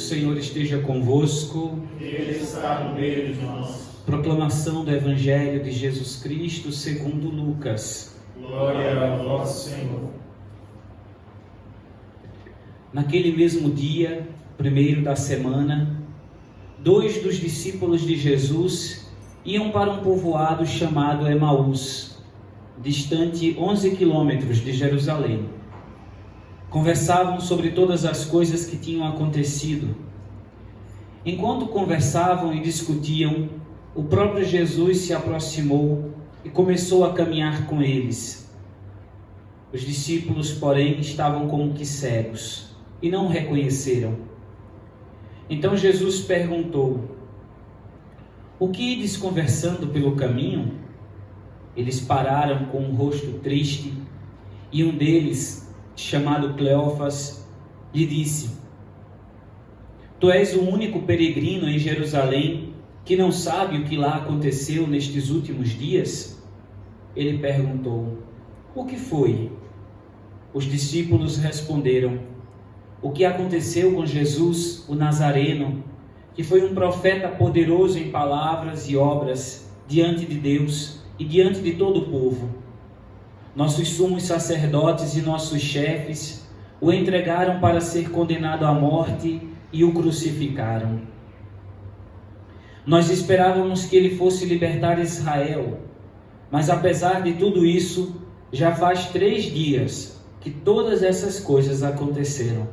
Senhor esteja convosco. Ele está no meio de nós. Proclamação do Evangelho de Jesus Cristo segundo Lucas. Glória a vós, Senhor. Naquele mesmo dia, primeiro da semana, 2 dos discípulos de Jesus iam para um povoado chamado Emaús, distante 11 quilômetros de Jerusalém. Conversavam sobre todas as coisas que tinham acontecido. Enquanto conversavam e discutiam, o próprio Jesus se aproximou e começou a caminhar com eles. Os discípulos, porém, estavam como que cegos e não o reconheceram. Então Jesus perguntou: "O que ides conversando pelo caminho?" Eles pararam com um rosto triste e um deles, chamado Cleófas, lhe disse: "Tu és o único peregrino em Jerusalém que não sabe o que lá aconteceu nestes últimos dias?" Ele perguntou: "O que foi?" Os discípulos responderam: "O que aconteceu com Jesus, o Nazareno, que foi um profeta poderoso em palavras e obras diante de Deus e diante de todo o povo. Nossos sumos sacerdotes e nossos chefes o entregaram para ser condenado à morte e o crucificaram. Nós esperávamos que ele fosse libertar Israel, mas apesar de tudo isso, já faz 3 dias que todas essas coisas aconteceram.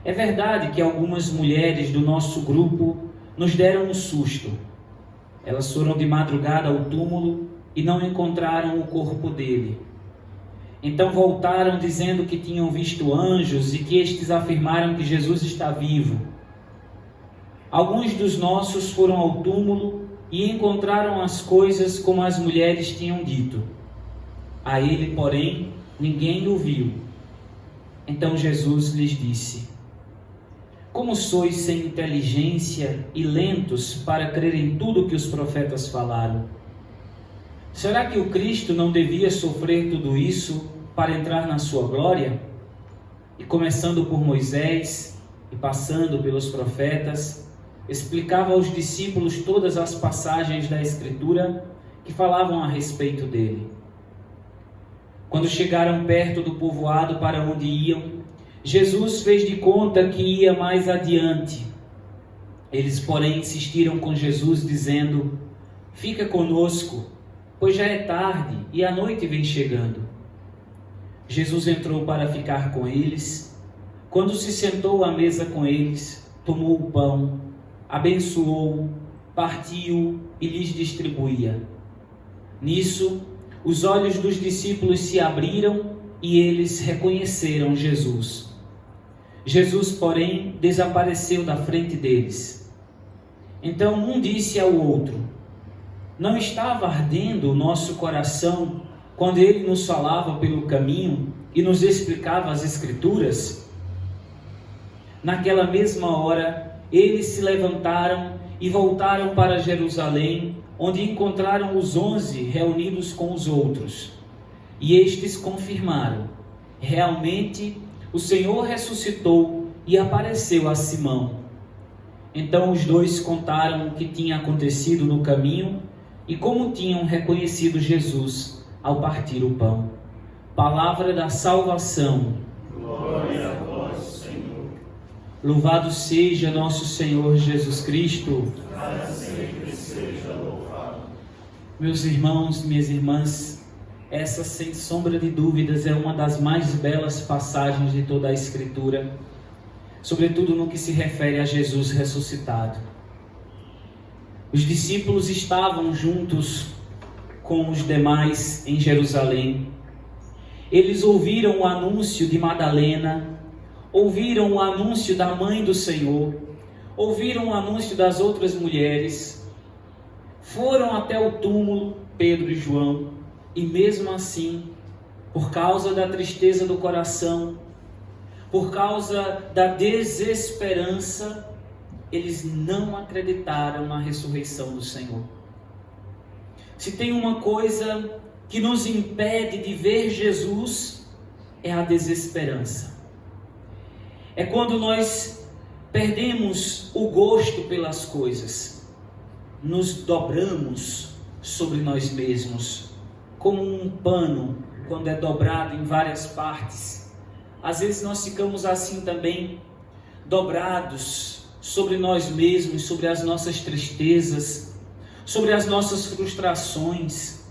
É verdade que algumas mulheres do nosso grupo nos deram um susto. Elas foram de madrugada ao túmulo e não encontraram o corpo dele. Então voltaram dizendo que tinham visto anjos e que estes afirmaram que Jesus está vivo. Alguns dos nossos foram ao túmulo e encontraram as coisas como as mulheres tinham dito. A ele, porém, ninguém o viu." Então Jesus lhes disse: "Como sois sem inteligência e lentos para crer em tudo o que os profetas falaram? Será que o Cristo não devia sofrer tudo isso para entrar na sua glória?" E começando por Moisés e passando pelos profetas, explicava aos discípulos todas as passagens da Escritura que falavam a respeito dele. Quando chegaram perto do povoado para onde iam, Jesus fez de conta que ia mais adiante. Eles, porém, insistiram com Jesus, dizendo: "Fica conosco, pois já é tarde e a noite vem chegando." Jesus entrou para ficar com eles. Quando se sentou à mesa com eles, tomou o pão, abençoou, partiu e lhes distribuía. Nisso, os olhos dos discípulos se abriram e eles reconheceram Jesus. Jesus, porém, desapareceu da frente deles. Então um disse ao outro: "Não estava ardendo o nosso coração quando ele nos falava pelo caminho e nos explicava as Escrituras?" Naquela mesma hora, eles se levantaram e voltaram para Jerusalém, onde encontraram os 11 reunidos com os outros. E estes confirmaram: realmente o Senhor ressuscitou e apareceu a Simão. Então os dois contaram o que tinha acontecido no caminho e como tinham reconhecido Jesus ao partir o pão. Palavra da salvação. Glória a vós, Senhor. Louvado seja nosso Senhor Jesus Cristo. Para sempre seja louvado. Meus irmãos, minhas irmãs, essa, sem sombra de dúvidas, é uma das mais belas passagens de toda a Escritura, sobretudo no que se refere a Jesus ressuscitado. Os discípulos estavam juntos com os demais em Jerusalém. Eles ouviram o anúncio de Madalena, ouviram o anúncio da mãe do Senhor, ouviram o anúncio das outras mulheres, foram até o túmulo, Pedro e João, e mesmo assim, por causa da tristeza do coração, por causa da desesperança, eles não acreditaram na ressurreição do Senhor. Se tem uma coisa que nos impede de ver Jesus, é a desesperança. É quando nós perdemos o gosto pelas coisas, nos dobramos sobre nós mesmos, como um pano quando é dobrado em várias partes. Às vezes nós ficamos assim também, dobrados sobre nós mesmos, sobre as nossas tristezas, sobre as nossas frustrações.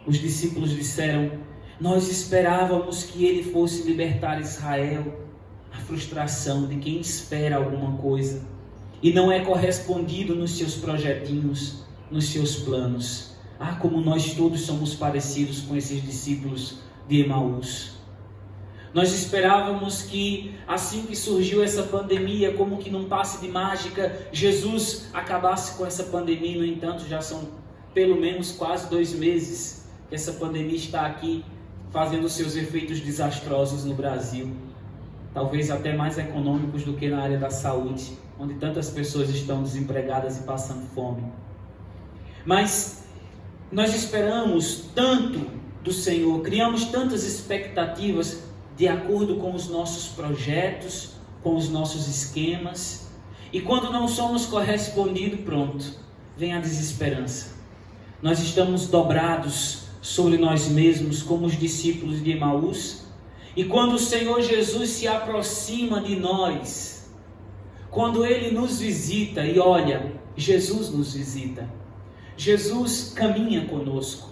Os discípulos disseram: nós esperávamos que ele fosse libertar Israel. A frustração de quem espera alguma coisa e não é correspondido nos seus projetinhos, nos seus planos. Ah, como nós todos somos parecidos com esses discípulos de Emaús. Nós esperávamos que assim que surgiu essa pandemia, como que num passe de mágica, Jesus acabasse com essa pandemia. No entanto, já são pelo menos quase 2 meses que essa pandemia está aqui, fazendo seus efeitos desastrosos no Brasil. Talvez até mais econômicos do que na área da saúde, onde tantas pessoas estão desempregadas e passando fome. Mas nós esperamos tanto do Senhor, criamos tantas expectativas de acordo com os nossos projetos, com os nossos esquemas, e quando não somos correspondidos, pronto, vem a desesperança. Nós estamos dobrados sobre nós mesmos, como os discípulos de Emaús. E quando o Senhor Jesus se aproxima de nós, quando Ele nos visita, e olha, Jesus nos visita, Jesus caminha conosco,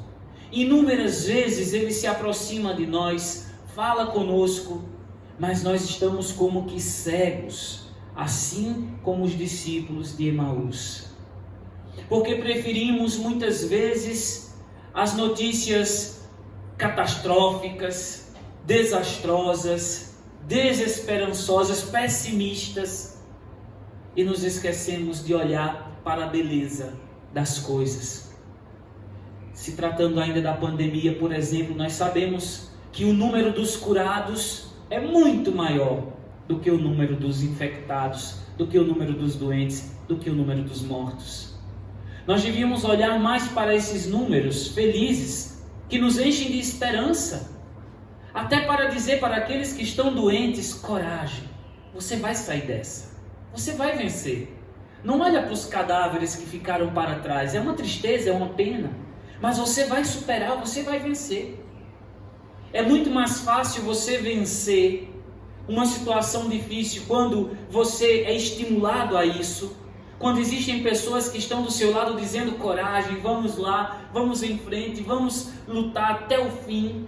inúmeras vezes Ele se aproxima de nós, fala conosco, mas nós estamos como que cegos, assim como os discípulos de Emaús, porque preferimos muitas vezes as notícias catastróficas, desastrosas, desesperançosas, pessimistas, e nos esquecemos de olhar para a beleza das coisas. Se tratando ainda da pandemia, por exemplo, nós sabemos que o número dos curados é muito maior do que o número dos infectados, do que o número dos doentes, do que o número dos mortos. Nós devíamos olhar mais para esses números felizes, que nos enchem de esperança, até para dizer para aqueles que estão doentes: coragem, você vai sair dessa, você vai vencer. Não olha para os cadáveres que ficaram para trás, é uma tristeza, é uma pena, mas você vai superar, você vai vencer. É muito mais fácil você vencer uma situação difícil quando você é estimulado a isso, quando existem pessoas que estão do seu lado dizendo: coragem, vamos lá, vamos em frente, vamos lutar até o fim,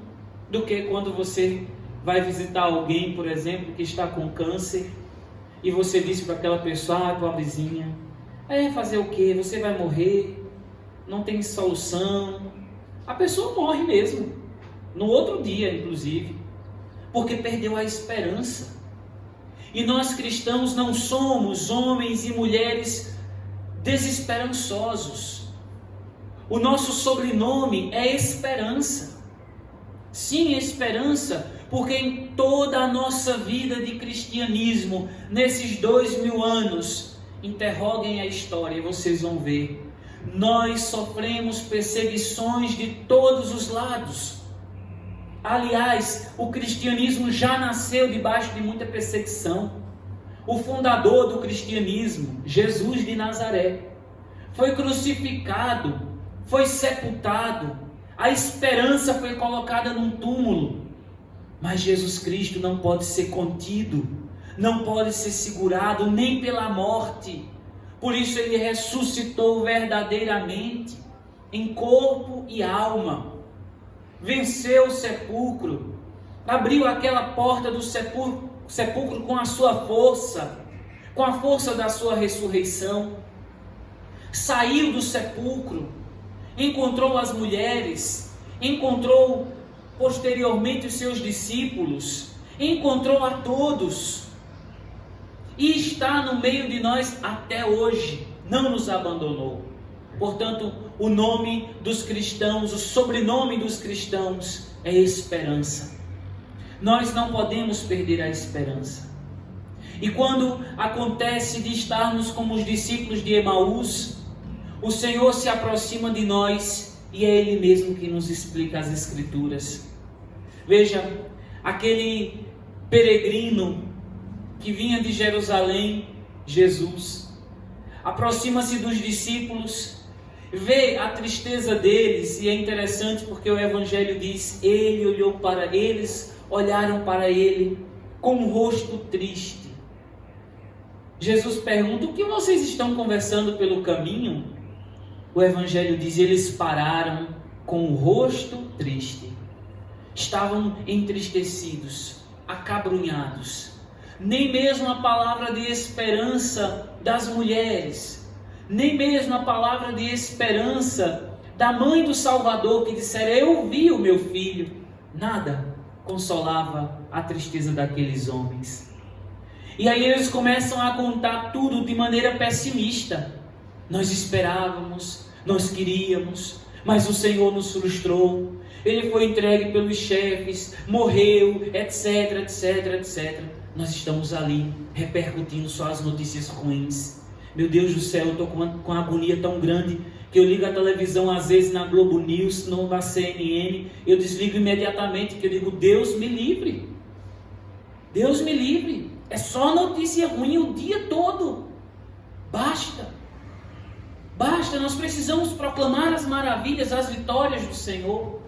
do que quando você vai visitar alguém, por exemplo, que está com câncer, e você diz para aquela pessoa: ah, pobrezinha, fazer o quê? Você vai morrer, não tem solução. A pessoa morre mesmo, no outro dia inclusive, porque perdeu a esperança. E nós cristãos não somos homens e mulheres desesperançosos. O nosso sobrenome é Esperança. Sim, esperança, porque em toda a nossa vida de cristianismo, nesses 2000 anos, interroguem a história e vocês vão ver, nós sofremos perseguições de todos os lados. Aliás, o cristianismo já nasceu debaixo de muita perseguição. O fundador do cristianismo, Jesus de Nazaré, foi crucificado, foi sepultado, a esperança foi colocada num túmulo, mas Jesus Cristo não pode ser contido, não pode ser segurado nem pela morte. Por isso Ele ressuscitou verdadeiramente, em corpo e alma, venceu o sepulcro, abriu aquela porta do sepulcro com a sua força, com a força da sua ressurreição, saiu do sepulcro, encontrou as mulheres, encontrou posteriormente os seus discípulos, encontrou a todos, e está no meio de nós até hoje, não nos abandonou. Portanto, o nome dos cristãos, o sobrenome dos cristãos é esperança. Nós não podemos perder a esperança. E quando acontece de estarmos como os discípulos de Emaús, o Senhor se aproxima de nós e é Ele mesmo que nos explica as Escrituras. Veja, aquele peregrino que vinha de Jerusalém Jesus. Aproxima-se dos discípulos, vê a tristeza deles, e é interessante porque o Evangelho diz: ele olhou para eles, olharam para ele com um rosto triste. Jesus pergunta: o que vocês estão conversando pelo caminho? O Evangelho diz: eles pararam com o rosto triste. Estavam entristecidos, acabrunhados. Nem mesmo a palavra de esperança das mulheres, nem mesmo a palavra de esperança da mãe do Salvador, que disseram: eu vi o meu filho, nada consolava a tristeza daqueles homens. E aí eles começam a contar tudo de maneira pessimista. Nós esperávamos, nós queríamos, mas o Senhor nos frustrou. Ele foi entregue pelos chefes, morreu, etc, etc, etc. Nós estamos ali repercutindo só as notícias ruins. Meu Deus do céu, eu estou com uma agonia tão grande que eu ligo a televisão, às vezes na Globo News, não na CNN, eu desligo imediatamente, que eu digo: Deus me livre. Deus me livre. É só notícia ruim o dia todo. Basta. Basta, nós precisamos proclamar as maravilhas, as vitórias do Senhor.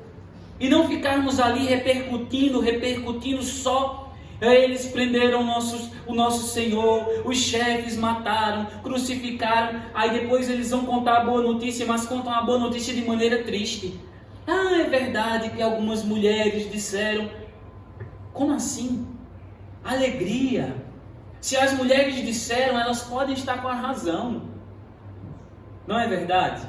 E não ficarmos ali repercutindo só. Eles prenderam o nosso Senhor, os chefes mataram, crucificaram. Aí depois eles vão contar a boa notícia, mas contam a boa notícia de maneira triste. Ah, é verdade que algumas mulheres disseram. Como assim? Alegria. Se as mulheres disseram, elas podem estar com a razão. Não é verdade?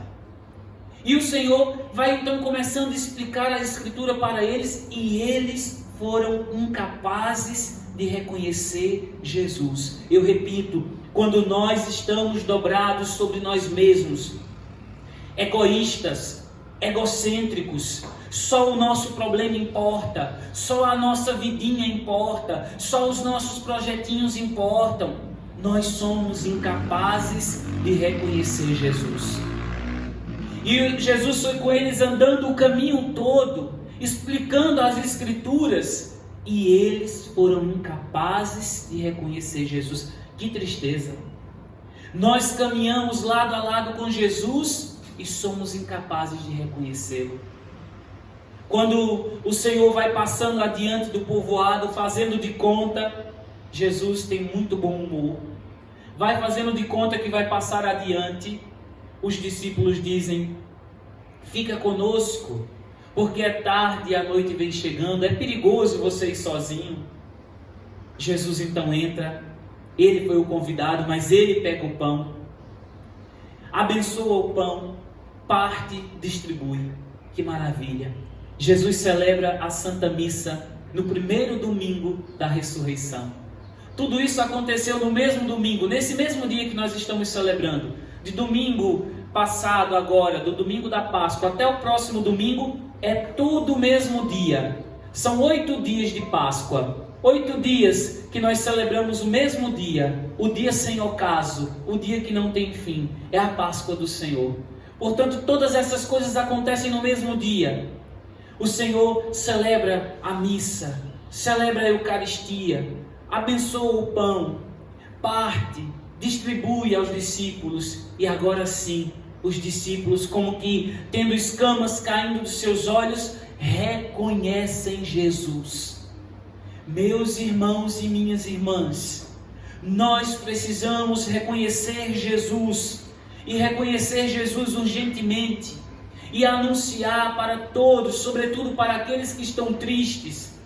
E o Senhor vai então começando a explicar a Escritura para eles, e eles foram incapazes de reconhecer Jesus. Eu repito, quando nós estamos dobrados sobre nós mesmos, egoístas, egocêntricos, só o nosso problema importa, só a nossa vidinha importa, só os nossos projetinhos importam, nós somos incapazes de reconhecer Jesus. E Jesus foi com eles andando o caminho todo, explicando as Escrituras, e eles foram incapazes de reconhecer Jesus. Que tristeza! Nós caminhamos lado a lado com Jesus e somos incapazes de reconhecê-lo. Quando o Senhor vai passando adiante do povoado, fazendo de conta, Jesus tem muito bom humor, vai fazendo de conta que vai passar adiante. Os discípulos dizem: fica conosco, porque é tarde e a noite vem chegando, é perigoso você ir sozinho. Jesus então entra, ele foi o convidado, mas ele pega o pão, abençoa o pão, parte, distribui. Que maravilha! Jesus celebra a Santa Missa no primeiro domingo da ressurreição. Tudo isso aconteceu no mesmo domingo, nesse mesmo dia que nós estamos celebrando. De domingo passado agora, do domingo da Páscoa até o próximo domingo, é tudo o mesmo dia. São 8 dias de Páscoa, 8 dias que nós celebramos o mesmo dia, o dia sem ocaso, o dia que não tem fim, é a Páscoa do Senhor. Portanto, todas essas coisas acontecem no mesmo dia. O Senhor celebra a missa, celebra a Eucaristia, abençoa o pão, parte, distribui aos discípulos, e agora sim, os discípulos, como que tendo escamas caindo dos seus olhos, reconhecem Jesus. Meus irmãos e minhas irmãs, nós precisamos reconhecer Jesus, e reconhecer Jesus urgentemente, e anunciar para todos, sobretudo para aqueles que estão tristes,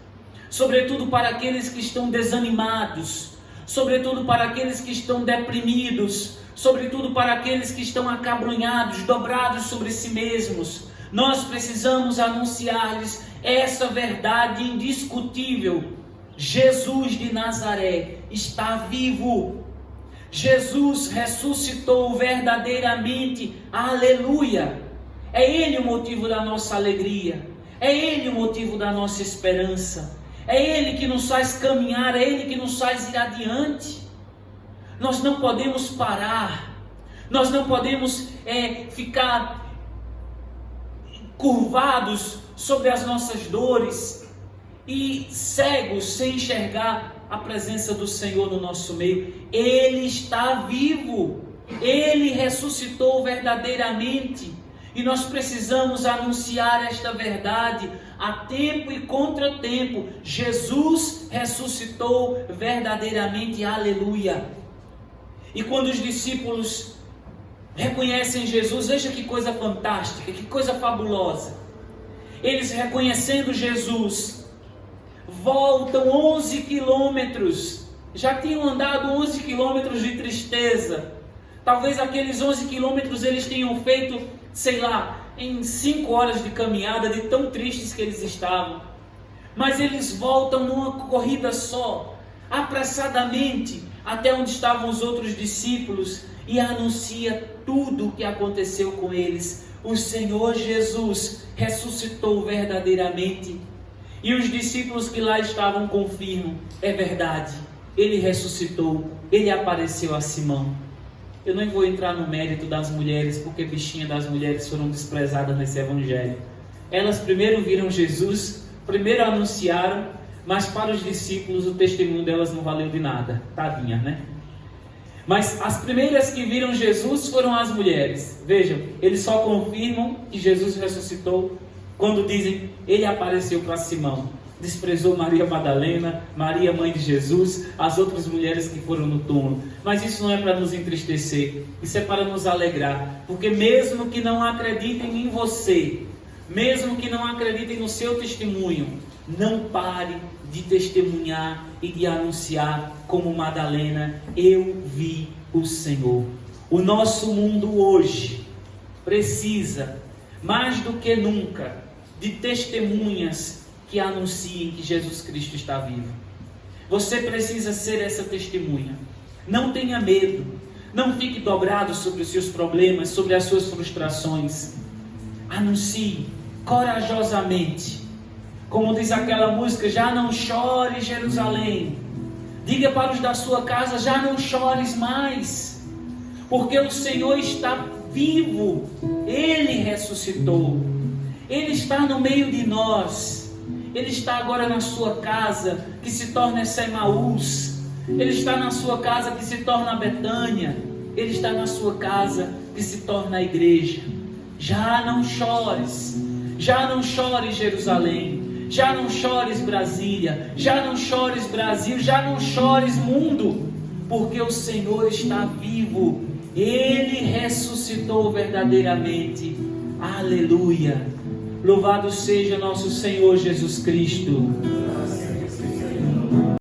sobretudo para aqueles que estão desanimados, sobretudo para aqueles que estão deprimidos, sobretudo para aqueles que estão acabrunhados, dobrados sobre si mesmos. Nós precisamos anunciar-lhes essa verdade indiscutível: Jesus de Nazaré está vivo. Jesus ressuscitou verdadeiramente. Aleluia! É Ele o motivo da nossa alegria, é Ele o motivo da nossa esperança, é Ele que nos faz caminhar, é Ele que nos faz ir adiante. Nós não podemos parar, nós não podemos ficar curvados sobre as nossas dores e cegos sem enxergar a presença do Senhor no nosso meio. Ele está vivo. Ele ressuscitou verdadeiramente. E nós precisamos anunciar esta verdade a tempo e contratempo. Jesus ressuscitou verdadeiramente. Aleluia. E quando os discípulos reconhecem Jesus, veja que coisa fantástica, que coisa fabulosa. Eles, reconhecendo Jesus, voltam 11 quilômetros. Já tinham andado 11 quilômetros de tristeza. Talvez aqueles 11 quilômetros eles tenham feito, sei lá, em 5 horas de caminhada, de tão tristes que eles estavam. Mas eles voltam numa corrida só, apressadamente, até onde estavam os outros discípulos, e anuncia tudo o que aconteceu com eles. O Senhor Jesus ressuscitou verdadeiramente. E os discípulos que lá estavam confirmam: é verdade, Ele ressuscitou, Ele apareceu a Simão. Eu não vou entrar no mérito das mulheres, porque bichinha das mulheres foram desprezadas nesse evangelho. Elas primeiro viram Jesus, primeiro anunciaram, mas para os discípulos o testemunho delas não valeu de nada. Tadinha, né? Mas as primeiras que viram Jesus foram as mulheres. Vejam, eles só confirmam que Jesus ressuscitou quando dizem: Ele apareceu para Simão. Desprezou Maria Madalena, Maria mãe de Jesus, as outras mulheres que foram no túmulo. Mas isso não é para nos entristecer, isso é para nos alegrar. Porque mesmo que não acreditem em você, mesmo que não acreditem no seu testemunho, não pare de testemunhar e de anunciar como Madalena: eu vi o Senhor. O nosso mundo hoje precisa, mais do que nunca, de testemunhas que anunciem que Jesus Cristo está vivo. Você precisa ser essa testemunha. Não tenha medo. Não fique dobrado sobre os seus problemas, sobre as suas frustrações. Anuncie corajosamente. Como diz aquela música: já não chores, Jerusalém. Diga para os da sua casa: já não chores mais, porque o Senhor está vivo. Ele ressuscitou. Ele está no meio de nós. Ele está agora na sua casa, que se torna essa Emaús. Ele está na sua casa, que se torna a Betânia. Ele está na sua casa, que se torna a igreja. Já não chores. Já não chores, Jerusalém. Já não chores, Brasília. Já não chores, Brasil. Já não chores, mundo. Porque o Senhor está vivo. Ele ressuscitou verdadeiramente. Aleluia. Louvado seja nosso Senhor Jesus Cristo.